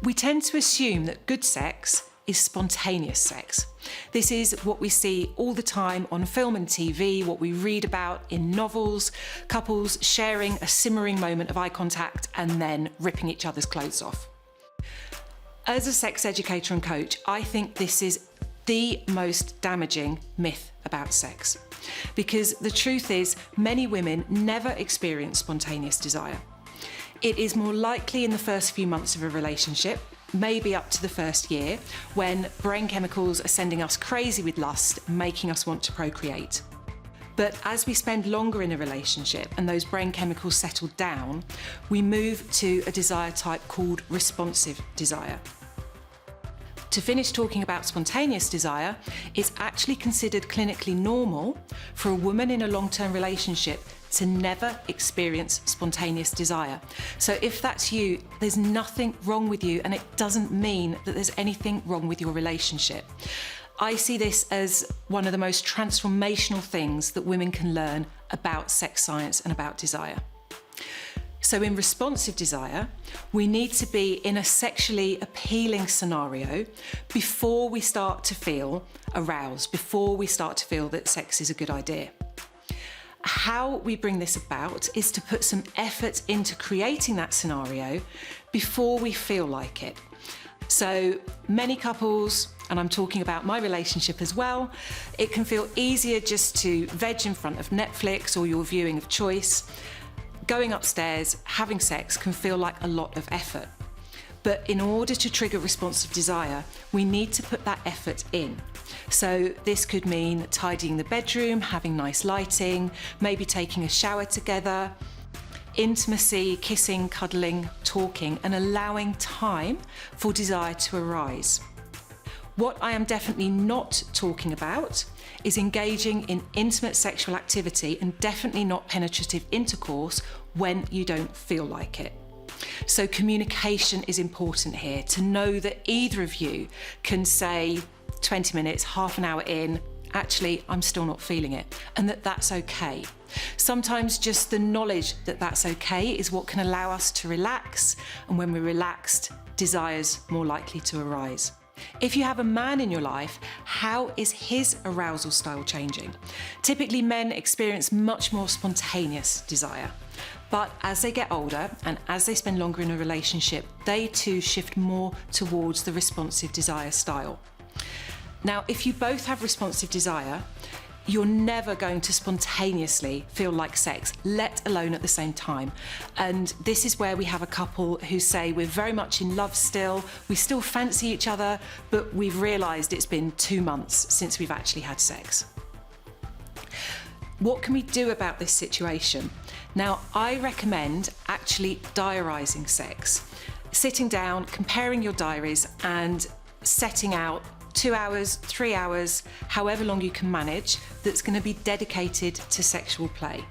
We tend to assume that good sex is spontaneous sex. This is what we see all the time on film and TV, what we read about in novels, couples sharing a simmering moment of eye contact and then ripping each other's clothes off. As a sex educator and coach, I think this is the most damaging myth about sex, because the truth is many women never experience spontaneous desire. It is more likely in the first few months of a relationship, maybe up to the first year, when brain chemicals are sending us crazy with lust, making us want to procreate. But as we spend longer in a relationship and those brain chemicals settle down, we move to a desire type called responsive desire. To finish talking about spontaneous desire, it's actually considered clinically normal for a woman in a long-term relationship to never experience spontaneous desire. So if that's you, there's nothing wrong with you, and it doesn't mean that there's anything wrong with your relationship. I see this as one of the most transformational things that women can learn about sex science and about desire. So in responsive desire, we need to be in a sexually appealing scenario before we start to feel aroused, before we start to feel that sex is a good idea. How we bring this about is to put some effort into creating that scenario before we feel like it. So many couples, and I'm talking about my relationship as well, it can feel easier just to veg in front of Netflix or your viewing of choice. Going upstairs, having sex can feel like a lot of effort. But in order to trigger responsive desire, we need to put that effort in. So this could mean tidying the bedroom, having nice lighting, maybe taking a shower together, intimacy, kissing, cuddling, talking, and allowing time for desire to arise. What I am definitely not talking about is engaging in intimate sexual activity, and definitely not penetrative intercourse when you don't feel like it. So communication is important here, to know that either of you can say 20 minutes, half an hour in, actually, I'm still not feeling it, and that that's okay. Sometimes just the knowledge that that's okay is what can allow us to relax, and when we're relaxed, desire's more likely to arise. If you have a man in your life, how is his arousal style changing? Typically, men experience much more spontaneous desire. But as they get older and as they spend longer in a relationship, they too shift more towards the responsive desire style. Now, if you both have responsive desire, you're never going to spontaneously feel like sex, let alone at the same time. And this is where we have a couple who say we're very much in love still, we still fancy each other, but we've realised it's been 2 months since we've actually had sex. What can we do about this situation? Now, I recommend actually diarising sex. Sitting down, comparing your diaries and setting out 2 hours, 3 hours, however long you can manage, that's going to be dedicated to sexual play.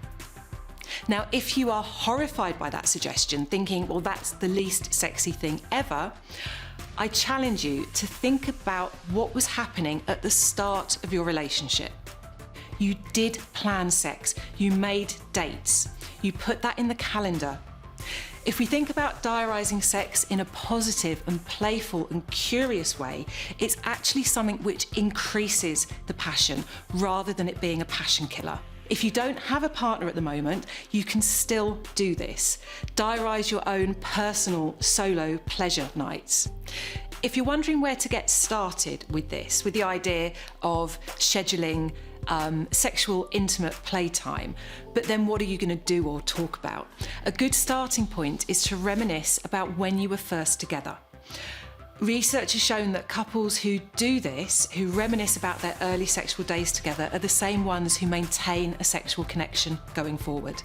Now, if you are horrified by that suggestion, thinking, well, that's the least sexy thing ever, I challenge you to think about what was happening at the start of your relationship. You did plan sex, you made dates, you put that in the calendar. If we think about diarising sex in a positive and playful and curious way, it's actually something which increases the passion rather than it being a passion killer. If you don't have a partner at the moment, you can still do this. Diarise your own personal solo pleasure nights. If you're wondering where to get started with this, with the idea of scheduling sexual intimate playtime, but then what are you going to do or talk about? A good starting point is to reminisce about when you were first together. Research has shown that couples who do this, who reminisce about their early sexual days together, are the same ones who maintain a sexual connection going forward.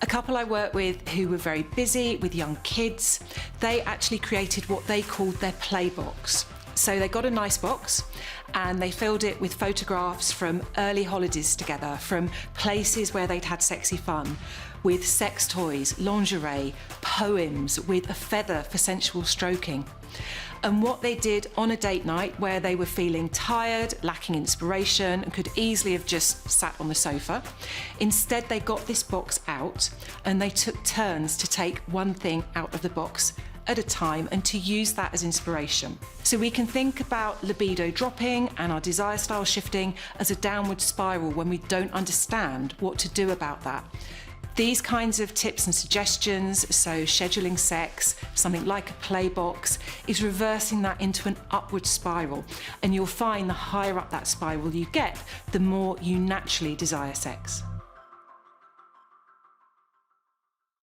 A couple I work with who were very busy with young kids, they actually created what they called their play box. So they got a nice box and they filled it with photographs from early holidays together, from places where they'd had sexy fun, with sex toys, lingerie, poems, with a feather for sensual stroking. And what they did on a date night where they were feeling tired, lacking inspiration, and could easily have just sat on the sofa, instead they got this box out and they took turns to take one thing out of the box at a time and to use that as inspiration. So we can think about libido dropping and our desire style shifting as a downward spiral when we don't understand what to do about that. These kinds of tips and suggestions, so scheduling sex, something like a play box, is reversing that into an upward spiral. And you'll find the higher up that spiral you get, the more you naturally desire sex.